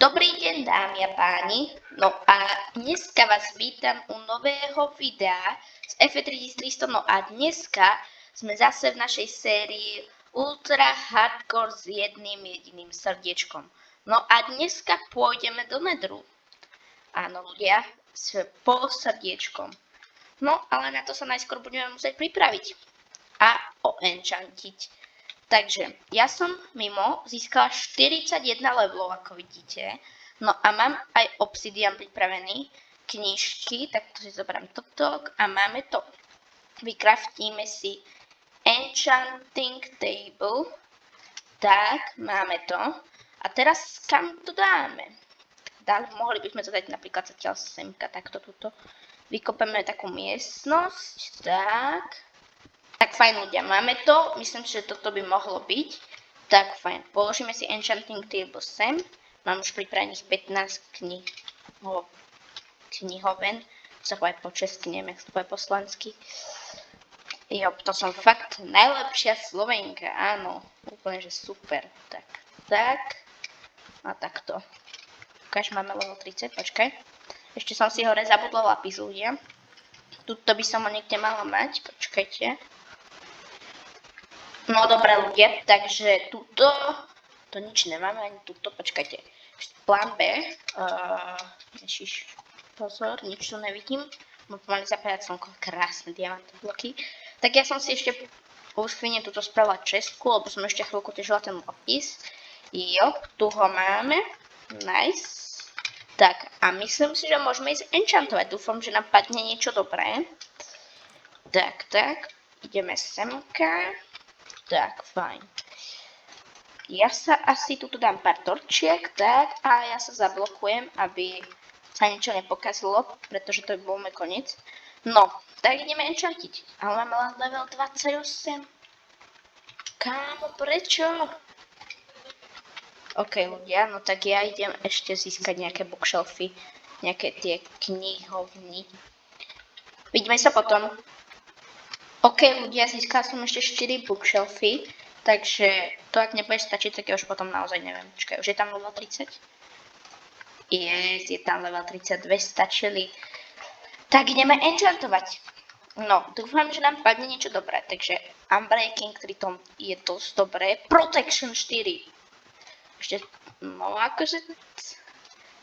Dobrý deň, dámy a páni. No a dneska vás vítam u nového videa z F3300. No a dneska sme zase v našej sérii Ultra Hardcore s jedným jediným srdiečkom. No a dneska pôjdeme do nedru. Áno, ľudia, s polsrdiečkom. No, ale na to sa najskôr budeme musieť pripraviť a oenchantiť. Takže ja som mimo získala 41 levelov, ako vidíte. No a mám aj obsidian pripravený, knižky, tak to si zoberiem toto a máme to. Vykraftíme si enchanting table. Tak, máme to. A teraz kam to dáme? Mohli by sme to dať napríklad zatiaľ semka, takto tuto. Vykopeme takú miestnosť, tak. Tak fajn ľudia, máme to, myslím si, že toto by mohlo byť. Tak fajn, položíme si enchanting table sem. Mám už pripravených 15 knihoven. Sa povie po česky, neviem, jak sa to povie po slovensky. Jo, to som fakt najlepšia Slovenka, áno. Úplne, že super. Tak. A takto. Ukáž, máme level 30, počkaj. Ešte som si hore zabudla lapis, ľudia. Tuto by som ho niekde mala mať, počkajte. No dobré ľudia, takže tuto, to nič nemáme, ani tuto, počkajte. Plán B, ježiš, pozor, nič tu nevidím, mám pomaly zapájať slnko, krásne diamantové bloky. Tak ja som si ešte po chvíľne tuto spravila čestku, lebo som ešte chvíľku težila ten lapis. Jo, tu ho máme, nice. Tak a myslím si, že môžeme ísť enchantovať, dúfam, že nám padne niečo dobré. Tak, ideme semka. Tak, fajn. Ja sa asi tuto dám pár torčiek, tak, a ja sa zablokujem, aby sa niečo nepokazilo, pretože to by bol môj koniec. No, tak ideme enchantiť, ale máme len level 28. Kámo, prečo? OK, ľudia, no tak ja idem ešte získať nejaké bookshelfy, nejaké tie knihovny. Vidíme sa potom. OK, ľudia, získala som ešte 4 bookshelfy, takže to ak nebude stačiť, tak ja už potom naozaj neviem. Počkaj, už je tam level 30? Yes, je tam level 32, stačili. Tak ideme enchantovať. No, dúfam, že nám padne niečo dobré, takže Unbreaking 3 tom je dosť dobré. Protection 4. Ešte, no akože,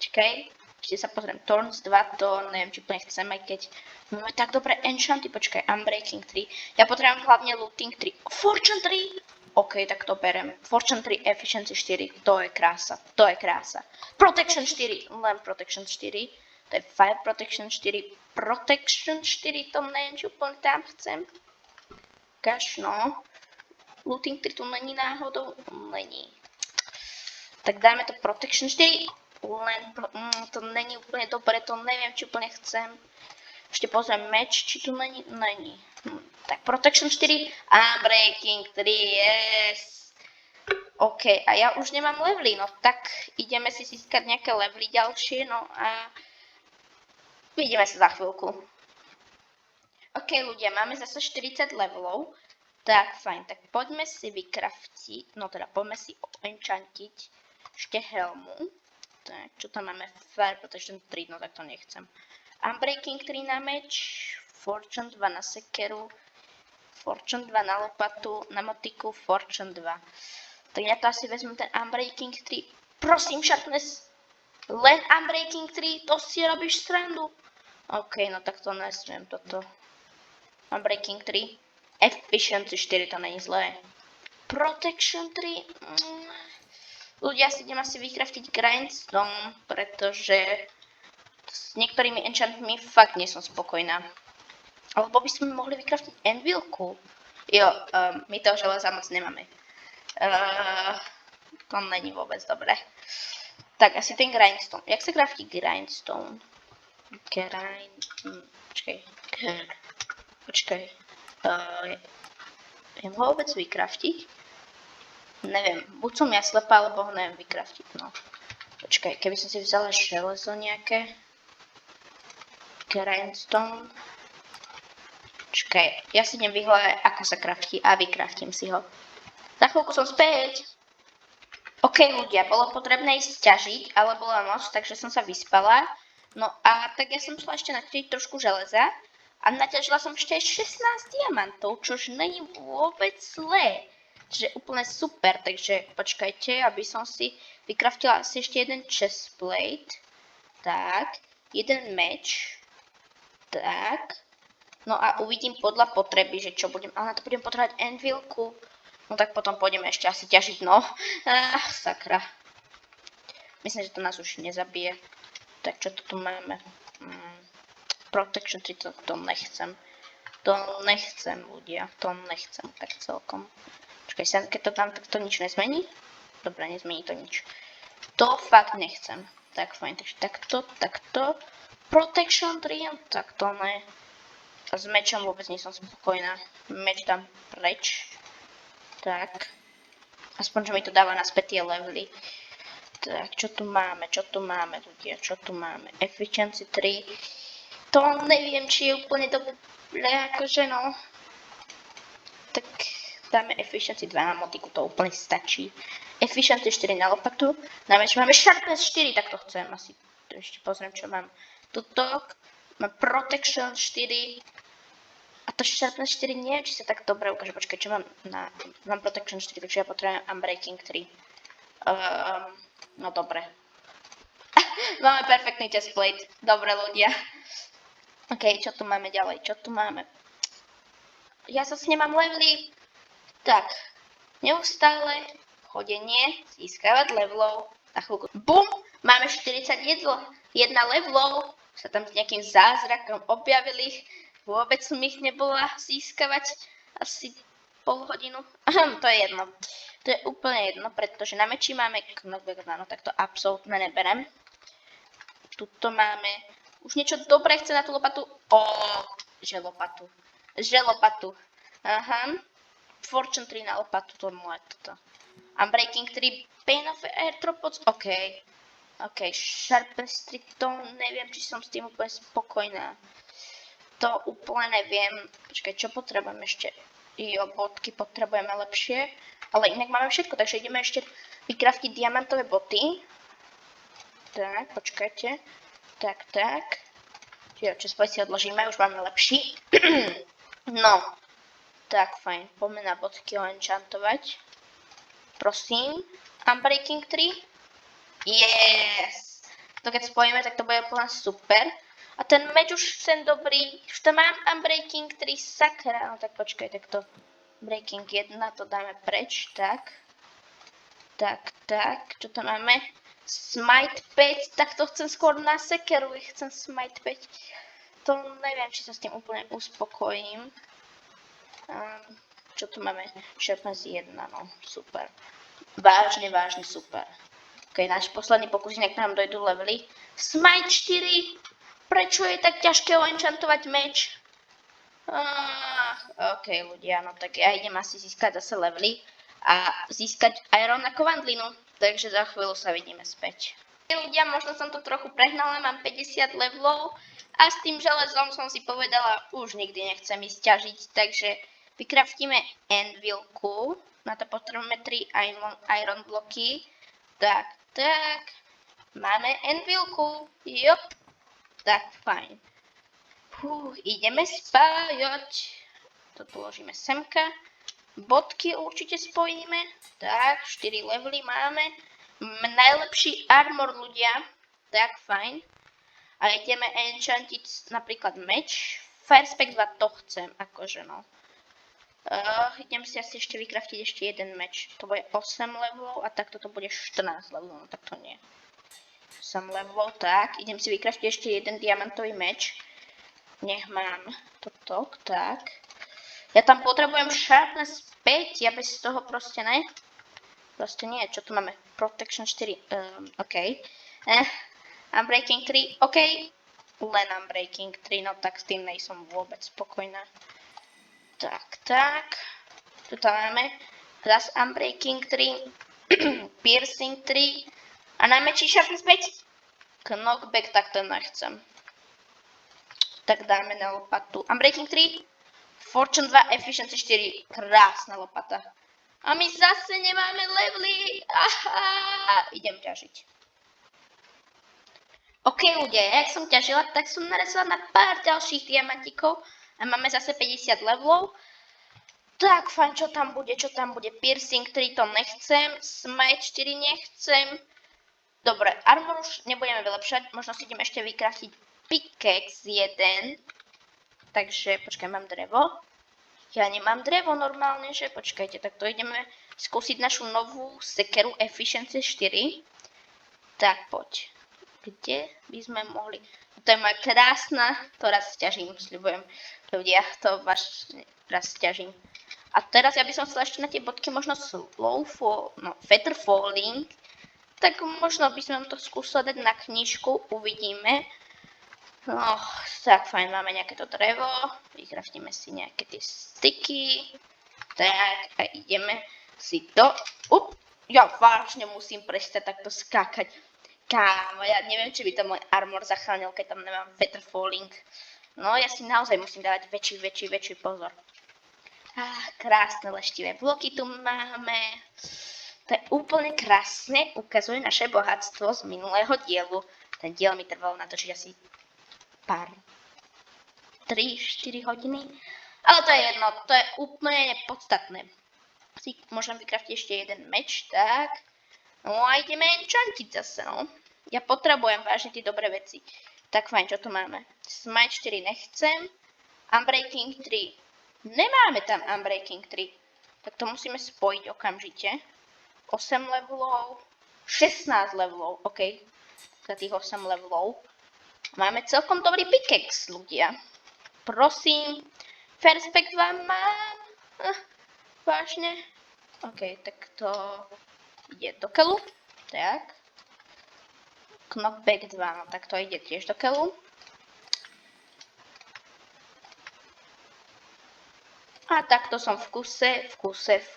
čakaj. Ešte sa pozriem, Thorns 2, to neviem, či úplne chcem, aj keď máme tak dobré enchanty, počkaj, Unbreaking 3. Ja potrebujem hlavne Looting 3. Fortune 3! OK, tak to berem. Fortune 3, Efficiency 4, to je krása, to je krása. Protection 4, len Protection 4. To je Fire Protection 4, Protection 4, to neviem, či úplne tam chcem. Kaž, no. Looting 3 tu není náhodou, není. Tak dáme to Protection 4. To není úplne dobre, to neviem, či úplne chcem. Ešte pozriem meč, či tu není. Tak Protection 4 a Breaking 3, yes. OK, a ja už nemám levely, no tak ideme si získať nejaké levely ďalšie, no a vidíme sa za chvíľku. OK, ľudia, máme zase 40 levelov. Tak, fajn, tak poďme si vykraftiť, no teda poďme si enchantiť ešte helmu. Tak, čo tam máme? Fire Protection 3, no tak to nechcem. Unbreaking 3 na meč, Fortune 2 na sekeru, Fortune 2 na lopatu, na motiku, Fortune 2. Tak ja to asi vezmem ten Unbreaking 3. Prosím, Sharpness, len Unbreaking 3, to si robíš srandu. OK, no tak to nesmiem toto. Unbreaking 3, Efficiency 4, to není zlé. Protection 3, ľudia, si idem asi vykraftiť grindstone, pretože s niektorými enchantmi fakt nie som spokojná. Alebo by sme mohli vykraftiť anvilku. Jo, my toho železa moc nemáme. To není vôbec dobré. Tak, asi ten grindstone. Jak sa kraftí grindstone? Počkaj. Viem ho vôbec vykraftiť? Neviem, buď som ja slepá, alebo ho neviem vykraftiť, no. Počkaj, keby som si vzala železo nejaké. Grindstone. Počkaj, ja si idem vyhľadať, ako sa kraftí a vykraftím si ho. Za chvíľku som späť. OK, OK ľudia, bolo potrebné ísť ťažiť, ale bola noc, takže som sa vyspala. No a tak ja som šla ešte naťažiť trošku železa a naťažila som ešte 16 diamantov, čož není vôbec zlé. Čiže úplne super, takže počkajte, aby som si vykraftila asi ešte jeden chestplate. Tak, jeden meč. Tak. No a uvidím podľa potreby, že čo budem, ale na to budem potrebovať anvilku. No tak potom pôjdeme ešte asi ťažiť, no. Sakra. Myslím, že to nás už nezabije. Tak čo to tu máme? Protection 3, to nechcem. To nechcem, ľudia. To nechcem tak celkom. Čakaj, keď to dám, tak to nič nezmení? Dobre, nezmení to nič. To fakt nechcem. Tak fajn, takže takto. Protection 3, tak to ne. A s mečom vôbec nie som spokojná. Meč dám preč. Tak. Aspoň, že mi to dáva naspäť tie levely. Tak, čo tu máme ľudia, čo tu máme? Efficiency 3. To neviem, či je úplne dobré, akože no. Tak dáme Efficiency 2 na motiku, to úplne stačí. Efficiency 4 na lopatu. Na meč máme Sharpness 4, tak to chcem asi. Ešte pozriem, čo mám. Tuto. Mám Protection 4. A to Sharpness 4 nie, či sa tak dobre ukáže. Počkaj, čo mám na... Mám Protection 4, takže ja potrebujem Unbreaking 3. No dobre. Máme perfektný chestplate. Dobre ľudia. OK, čo tu máme ďalej? Čo tu máme? Ja zase nemám levely. Tak. Neustále chodenie, získavať levelov. Na chvíľku. BUM! Máme 41 levelov. Sa tam s nejakým zázrakom objavili. Vôbec som ich nebola získavať asi pol hodinu. To je jedno. To je úplne jedno, pretože na meči máme knockback, no tak to absolútne neberem. Tuto máme už niečo dobré, chce na tú lopatu. Želopatu. Aha. Fortune 3 na lopatu, to je moje toto. Unbreaking 3, Pain of Arthropods, OK. Sharpness 3, to neviem, či som s tým úplne spokojná. To úplne neviem. Počkaj, čo potrebujem ešte? Bodky potrebujeme lepšie. Ale inak máme všetko, takže ideme ešte vykraftiť diamantové boty. Tak, počkajte. Tak. Čo si odložíme, už máme lepší. No. Tak, fajn. Poďme na bodky enchantovať. Prosím. Unbreaking 3. Yes! To keď spojíme, tak to bude úplne super. A ten meč už ten dobrý, už to mám Unbreaking 3, sakra, no tak počkaj, tak to Breaking 1, to dáme preč, tak, čo to máme, Smite 5, tak to chcem skôr na sekeru, chcem Smite 5, to neviem, či sa s tým úplne uspokojím, čo tu máme, Sharpness 1, no, super, vážne super, ok, náš posledný pokus, inak nám dojdú levely, Smite 4, prečo je tak ťažké enchantovať meč? OK, ľudia, no tak ja idem asi získať zase levely a získať Iron na kovandlinu, takže za chvíľu sa vidíme späť. Ľudia, možno som to trochu prehnala, mám 50 levelov a s tým železom som si povedala, už nikdy nechcem ísť ťažiť, takže vykraftíme anvilku, na to potrebujeme 3 iron bloky, tak, máme anvilku, jop. Tak, fajn. Ideme spájať. Toto ložíme semka. Bodky určite spojíme. Tak, 4 levely máme. Najlepší armor, ľudia. Tak, fajn. A ideme enchantiť napríklad meč. Firespec 2 to chcem, akože no. Idem si asi ešte vykraftiť ešte jeden meč. To bude 8 levelov a takto to bude 14 levelov, no tak to nie. Som levelov, tak, idem si vykraftiť ešte jeden diamantový meč. Nech mám toto, tak. Ja tam potrebujem Sharpness 5, ja bez toho proste ne. Proste nie, čo tu máme? Protection 4, OK. Unbreaking 3, OK. Len Unbreaking 3, no tak s tým nejsom vôbec spokojná. Tak. Tuto máme raz Unbreaking 3, Piercing 3. A na meči Sharpness 5. Knockback, tak to nechcem. Tak dáme na lopatu. Unbreaking 3. Fortune 2, Efficiency 4. Krásna lopata. A my zase nemáme levely. Aha, idem ťažiť. OK ľudia, jak som ťažila, tak som narazila na pár ďalších diamantikov a máme zase 50 levelov. Tak, fajn, čo tam bude? Piercing 3 to nechcem, Smite 4 nechcem. Dobre, armor už nebudeme vylepšať, možno si idem ešte vykraftiť pickaxe 1. Takže, počkaj, mám drevo. Ja nemám drevo normálne, že? Počkajte, tak to ideme skúsiť našu novú sekeru Efficiency 4. Tak, poď. Kde by sme mohli? To je moja krásna, to raz ťažím, sľubujem. Ľudia, to raz ťažím. A teraz ja by som chcela ešte na tie bodky možno feather falling. Tak možno by som to skúsila dať na knižku, uvidíme. No, tak fajn, máme nejaké to drevo, vykraftíme si nejaké tie sticky. Tak, a ideme si to... Ja vážne musím prestať takto skákať. Kámo, ja neviem, či by to môj armor zachránil, keď tam nemám feather falling. No, ja si naozaj musím dávať väčší pozor. Krásne leštivé bloky tu máme. To je úplne krásne, ukazuje naše bohatstvo z minulého dielu. Ten diel mi trval natočiť asi 3-4 hodiny. Ale to je jedno, to je úplne nepodstatné. Si môžem vykraftiť ešte jeden meč, tak. No a ideme enchantiť zase, no. Ja potrebujem vážne tie dobré veci. Tak fajn, čo tu máme? Smite 4 nechcem. Unbreaking 3. Nemáme tam Unbreaking 3. Tak to musíme spojiť okamžite. 8 levelov, 16 levelov, OK, za tých 8 levelov. Máme celkom dobrý pickaxe, ľudia. Prosím, Fairspect vám mám. Vážne? OK, tak to ide do keľu. Tak. Knockback 2, no tak to ide tiež do keľu. A takto som v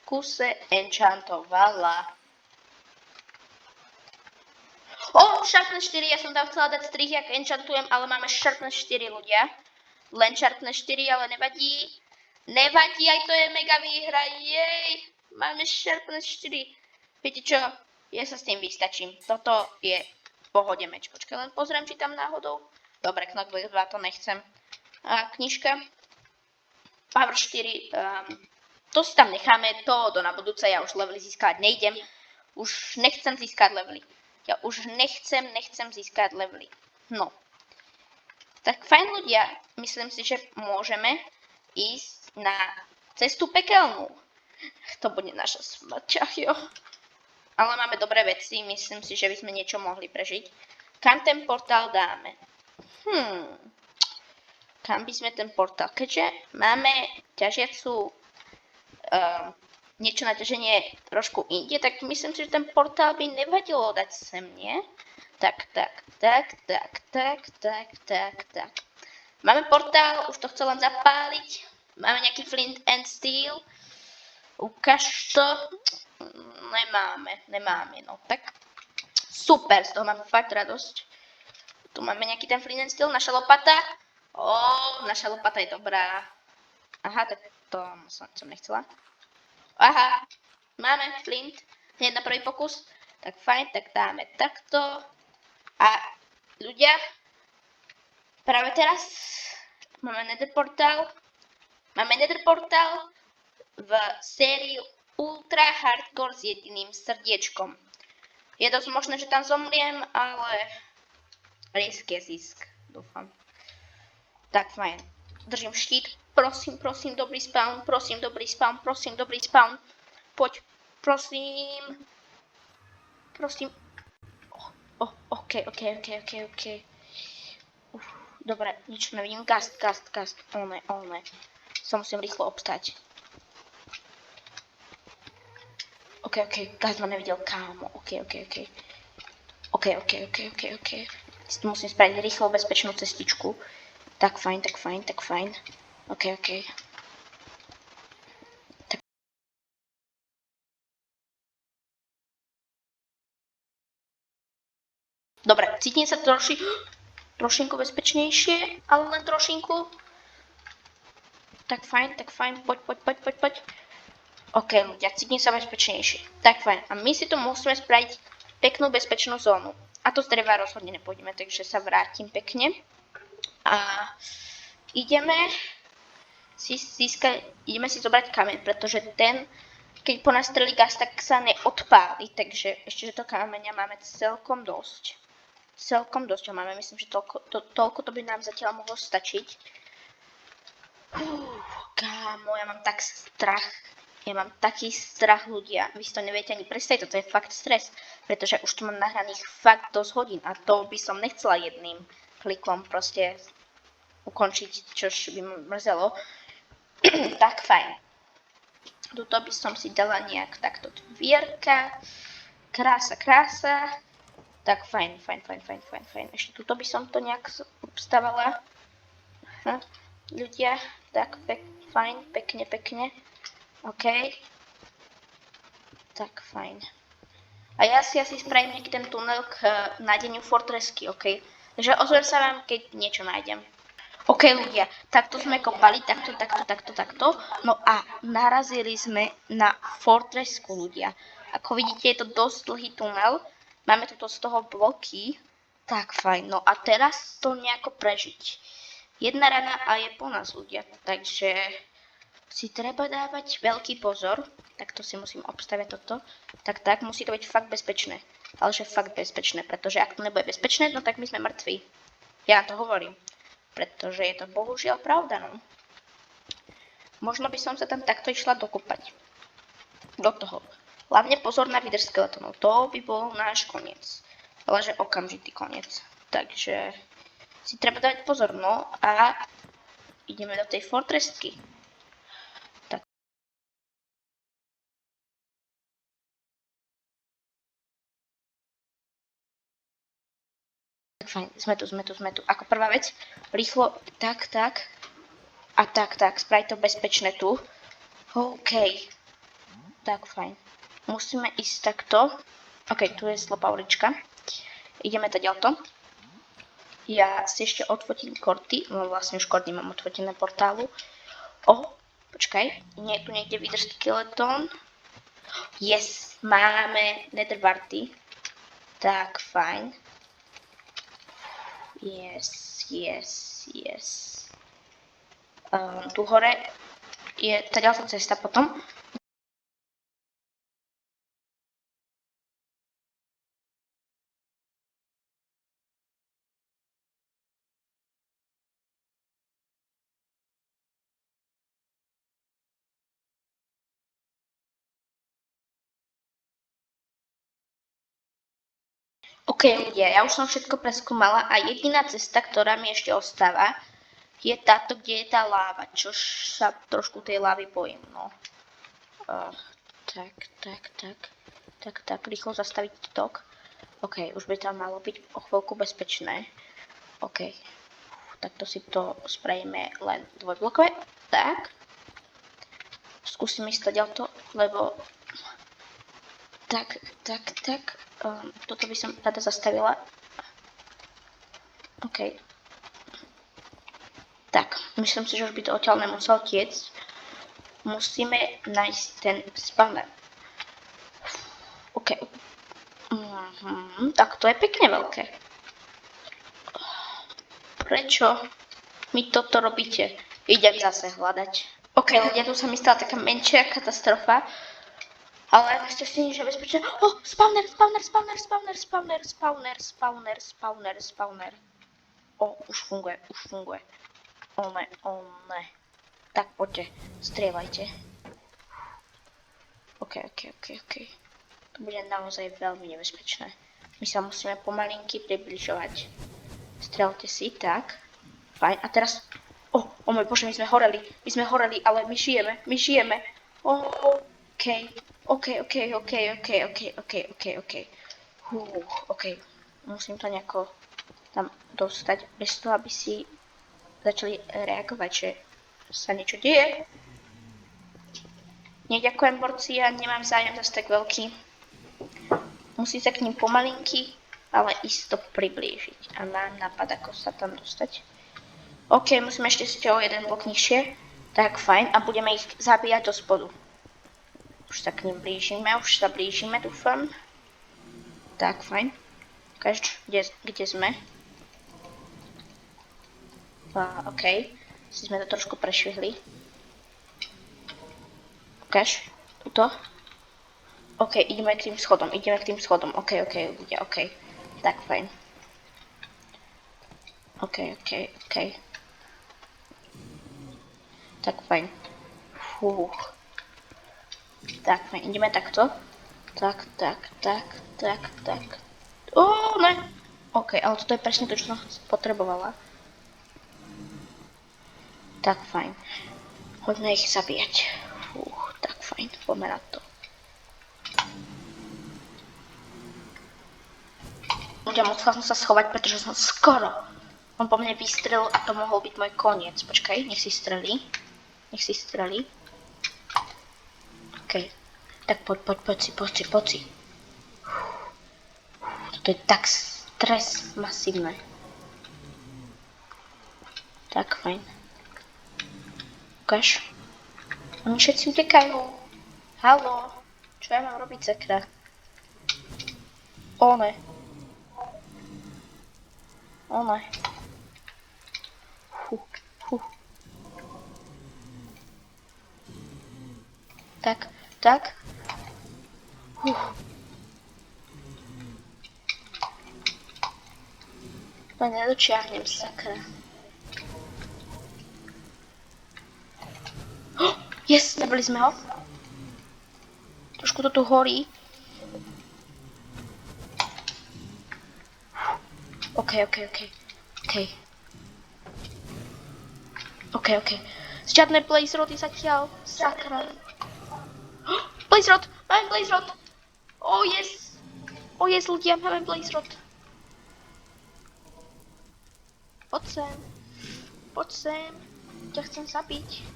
kuse enchantovala. Sharpness 4, ja som tam chcela dať strih, jak enchantujem, ale máme Sharpness 4, ľudia. Len Sharpness 4, ale nevadí. Nevadí, aj to je mega výhra, jej. Máme Sharpness 4. Viete čo, ja sa s tým vystačím. Toto je v pohode meč. Počkaj, len pozriem, či tam náhodou. Dobre, Knockback 2 to nechcem. A knižka. Power 4, to si tam necháme, to na budúce, ja už levely získať nejdem. Už nechcem získať levely. Ja už nechcem získať levely. No. Tak fajn ľudia, myslím si, že môžeme ísť na cestu pekelnú. To bude naša smrť, jo. Ale máme dobré veci, myslím si, že by sme niečo mohli prežiť. Kam ten portál dáme? Kam by sme ten portál? Keďže máme ťažiacu niečo na ťaženie trošku inde, tak myslím si, že ten portál by nevadilo dať sem, nie? Tak. Máme portál, už to chcem len zapáliť. Máme nejaký flint and steel. Ukáž to. Nemáme, no tak. Super, z toho mám fakt radosť. Tu máme nejaký ten flint and steel, naša lopata. Naša lopata je dobrá. Aha, tak to som nechcela. Aha, máme flint. Hneď na prvý pokus. Tak fajn, tak dáme takto. A ľudia, práve teraz máme nether portál. Máme nether portál v sérii Ultra Hardcore s jediným srdiečkom. Je dosť možné, že tam zomriem, ale risk je zisk, dúfam. Tak fajn. Držím štít. Prosím, dobrý spawn. Poď, prosím. OK. Dobre, nič nevidím. Gast. One. Sa musím rýchlo obstať. OK. Gast ma nevidel, kámo. OK. Musím spraviť rýchlo bezpečnú cestičku. Tak fajn. OK. Tak. Dobre, cítim sa trošinku bezpečnejšie, ale len trošinku. Tak fajn, poď. OK, ľudia, cítim sa bezpečnejšie. Tak fajn. A my si tu musíme spraviť peknú bezpečnú zónu. A to z dreva rozhodne nepôjdeme, takže sa vrátim pekne. A ideme si zobrať kameň, pretože ten, keď po nás strelí gas, tak sa neodpáli. Takže ešte, že to kameňa máme celkom dosť. Celkom dosť ho máme, myslím, že toľko to by nám zatiaľ mohlo stačiť. Kámo, ja mám tak strach. Ja mám taký strach, ľudia. Vy si to neviete ani predstaviť, toto je fakt stres. Pretože už tu mám nahraných fakt dosť hodín a to by som nechcela jedným klikom proste ukončiť, čož by ma mrzelo. Tak fajn. Tuto by som si dala nejak takto dvierka. Krása. Tak fajn. Ešte tuto by som to nejak obstavala. Ľudia, tak fajn, pekne. OK. Tak fajn. A ja si asi spravím nejaký ten tunel k nájdeniu fortresky, OK? Takže ozvem sa vám, keď niečo nájdem. OK, ľudia, takto sme kopali, takto. No a narazili sme na fortresku, ľudia. Ako vidíte, je to dosť dlhý tunel. Máme tu z toho bloky. Tak fajn, no a teraz to nejako prežiť. Jedna rana a je po nás, ľudia, takže si treba dávať veľký pozor. Takto si musím obstaviť toto. Tak, musí to byť fakt bezpečné. Ale že fakt bezpečné, pretože ak to nebude bezpečné, no tak my sme mŕtvi. Ja to hovorím. Pretože je to bohužiaľ pravda, no. Možno by som sa tam takto išla dokopať. Do toho. Hlavne pozor na výdrž skeletonov. To by bol náš koniec. Ale že okamžitý koniec. Takže si treba dať pozor, no a ideme do tej fortresky. Fajn, sme tu. Ako prvá vec, rýchlo, tak. A tak, spraviť to bezpečné tu. OK. Tak, fajn. Musíme ísť takto. OK, tu je slopá ulička. Ideme ďalto. Ja si ešte odfotím korty. No vlastne už korty mám odfotené portálu. Počkaj. Nie je tu niekde výdrž skeleton. Yes, máme netherwarty. Tak, fajn. Yes. Tu hore je tá ďalšia cesta potom. OK, ľudia, ja už som všetko preskúmala a jediná cesta, ktorá mi ešte ostáva, je táto, kde je tá láva, čož sa trošku tej lávy bojím, no. Tak, rýchlo zastaviť tok. OK, už by tam malo byť o chvíľku bezpečné. OK, takto si to spravíme len dvojblokové. Tak. Skúsim ísť ďalto, lebo tak. Toto by som rada zastavila. OK. Tak, myslím si, že už by to odtiaľ nemusel tiecť. Musíme nájsť ten spawner. OK. Tak to je pekne veľké. Prečo mi toto robíte? Idem zase hľadať. OK, ľudia, tu sa mi stala taká menšia katastrofa. Ale našťastie nič nebezpečné. Spawner. Už funguje. Ne. Tak poďte, strieľajte. OK. To bude naozaj veľmi nebezpečné. My sa musíme pomalinky približovať. Strieľte si, tak. Fajn, a teraz... O môj Bože, my sme horeli, ale my žijeme. OK. Musím to nejako tam dostať, bez toho, aby si začali reagovať, že sa niečo deje. Neďakujem, borci, ja nemám zájem zase tak veľký. Musí sa k ním pomalinky, ale isto priblížiť. A mám nápad, ako sa tam dostať. OK, musíme ešte o jeden blok nižšie. Tak, fajn. A budeme ich zabíjať do spodu. Už sa k nim blížime, dúfam. Tak, fajn. Ukáž, kde sme. OK. Si sme to trošku prešvihli. Ukáž, tuto. OK, ideme k tým schodom, OK, ľudia, OK. Tak, fajn. OK. Tak, fajn. Fúch. Tak, fajn, ideme takto. Tak. Ne. OK, ale toto je presne to, čo som potrebovala. Tak, fajn. Poďme ich zabíjať. Fúch, tak fajn, poďme na to. Ľudia, musela som sa schovať, pretože som skoro. On po mne vystrelil a to mohol byť môj koniec. Počkaj, nech si strelí. OK. Tak poď si. Toto je tak stres masívne. Tak, fajn. Ukáž. Oni všetci utekajú. Haló. Čo ja mám robiť, sakra? O ne. Tak. To nedočiahnem, sakra. Yes, zabili sme ho. Trošku to tu horí. OK. Žiadne blaze rody zatiaľ. Sakra. Blaze rod! Máme blaze rod! Oh yes, ľudia, máme blaze rod. Poď sem. Ťa chcem zabiť.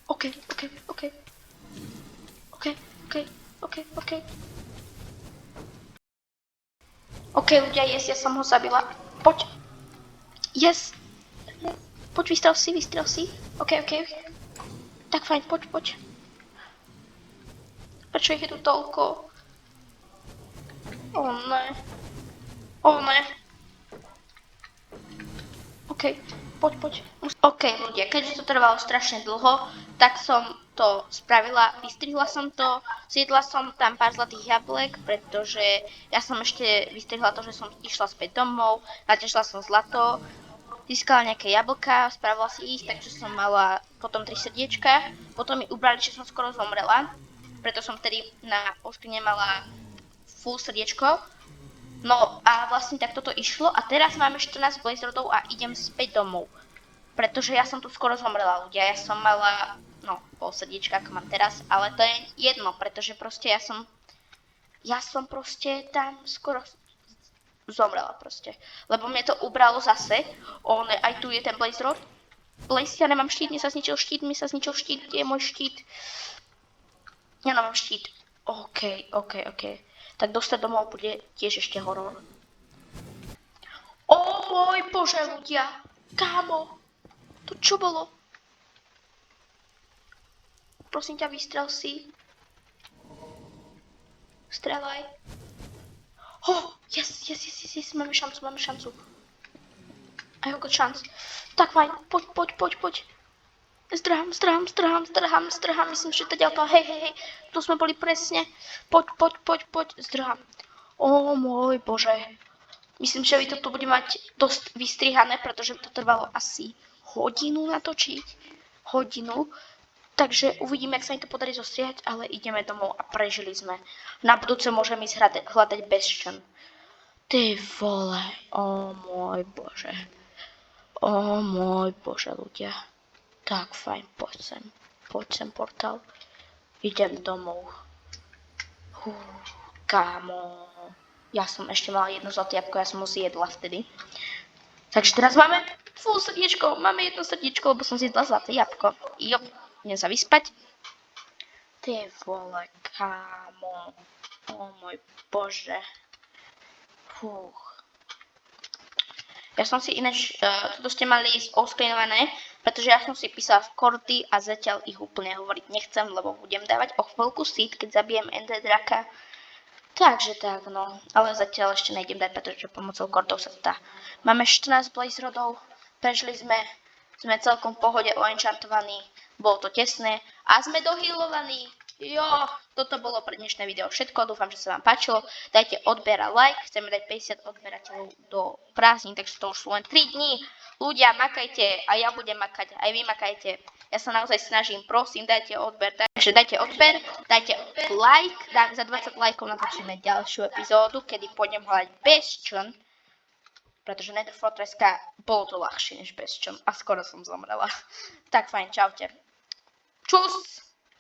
OK. OK, ľudia, yes, ja som ho zabila. Poď. Yes. Poď, vystrel si. OK. Tak fajn, poď. Prečo ich je tu toľko? Oh ne. OK, poď. OK, ľudia, keďže to trvalo strašne dlho, tak som to spravila, vystrihla som to, zjedla som tam pár zlatých jablek, pretože ja som ešte vystrihla to, že som išla späť domov, naťažila som zlato, získala nejaké jablka, spravila si ísť, takže som mala potom 3 srdiečka, potom mi ubrali, že som skoro zomrela, preto som vtedy na poštu nemala full srdiečko. No a vlastne tak toto išlo a teraz máme 14 blaze rodov a idem späť domov, pretože ja som tu skoro zomrela, ľudia, ja som mala, pol srdiečka, ako mám teraz, ale to je jedno, pretože proste ja som proste tam skoro zomrela proste, lebo mne to ubralo zase, aj tu je ten blaze rod, ja nemám štít, mi sa zničil štít, kde je môj štít, ja nemám štít, OK, tak dostať domov bude tiež ešte horor. O môj bože, ľudia, kámo, to čo bolo? Prosím ťa, vystrel si. Strelaj. Yes, máme šancu. I have got chance. Tak fajn, poď. Zdrhám, myslím, že to ďalko, hej, tu sme boli presne. Poď, zdrhám. O môj bože. Myslím, že to bude mať dosť vystrihané, pretože to trvalo asi hodinu natočiť. Takže uvidíme, ak sa mi to podarí zostrihať, ale ideme domov a prežili sme. Na budúce môžem ísť hľadať Bastion. Ty vole, o môj bože, ľudia. Tak, fajn, poď sem portál. Idem domov. Kámo. Ja som ešte mala jedno zlaté jabko, ja som ho zjedla vtedy. Takže teraz máme full srdiečko, máme jedno srdiečko, lebo som zjedla zlaté jabko. Jo. Idem sa vyspať. Ty vole, kámo. O môj bože. Ja som si ináč, toto ste mali ísť oskrinované, pretože ja som si písala v korty a zatiaľ ich úplne hovoriť nechcem, lebo budem dávať o chvíľku seed, keď zabijem Ender Draka. Takže tak, no. Ale zatiaľ ešte nejdem dať, pretože pomocou kortov sa to dá. Máme 14 Blaze rodov, prežili sme celkom v pohode oenchantovaní, bolo to tesné a sme dohealovaní. Jo, toto bolo pre dnešné video všetko, dúfam, že sa vám páčilo. Dajte odber a like, chceme dať 50 odberateľov do prázdnin, takže to už sú len 3 dní. Ľudia, makajte a ja budem makať, aj vy makajte. Ja sa naozaj snažím, prosím, dajte odber, takže dajte odber, dajte like, za 20 lajkov natočíme ďalšiu epizódu, kedy pôjdem hľadať Bastion, pretože Nether Fortresska bolo to ľahšie než Bastion a skoro som zomrela. Tak fajn, čaute. Čus!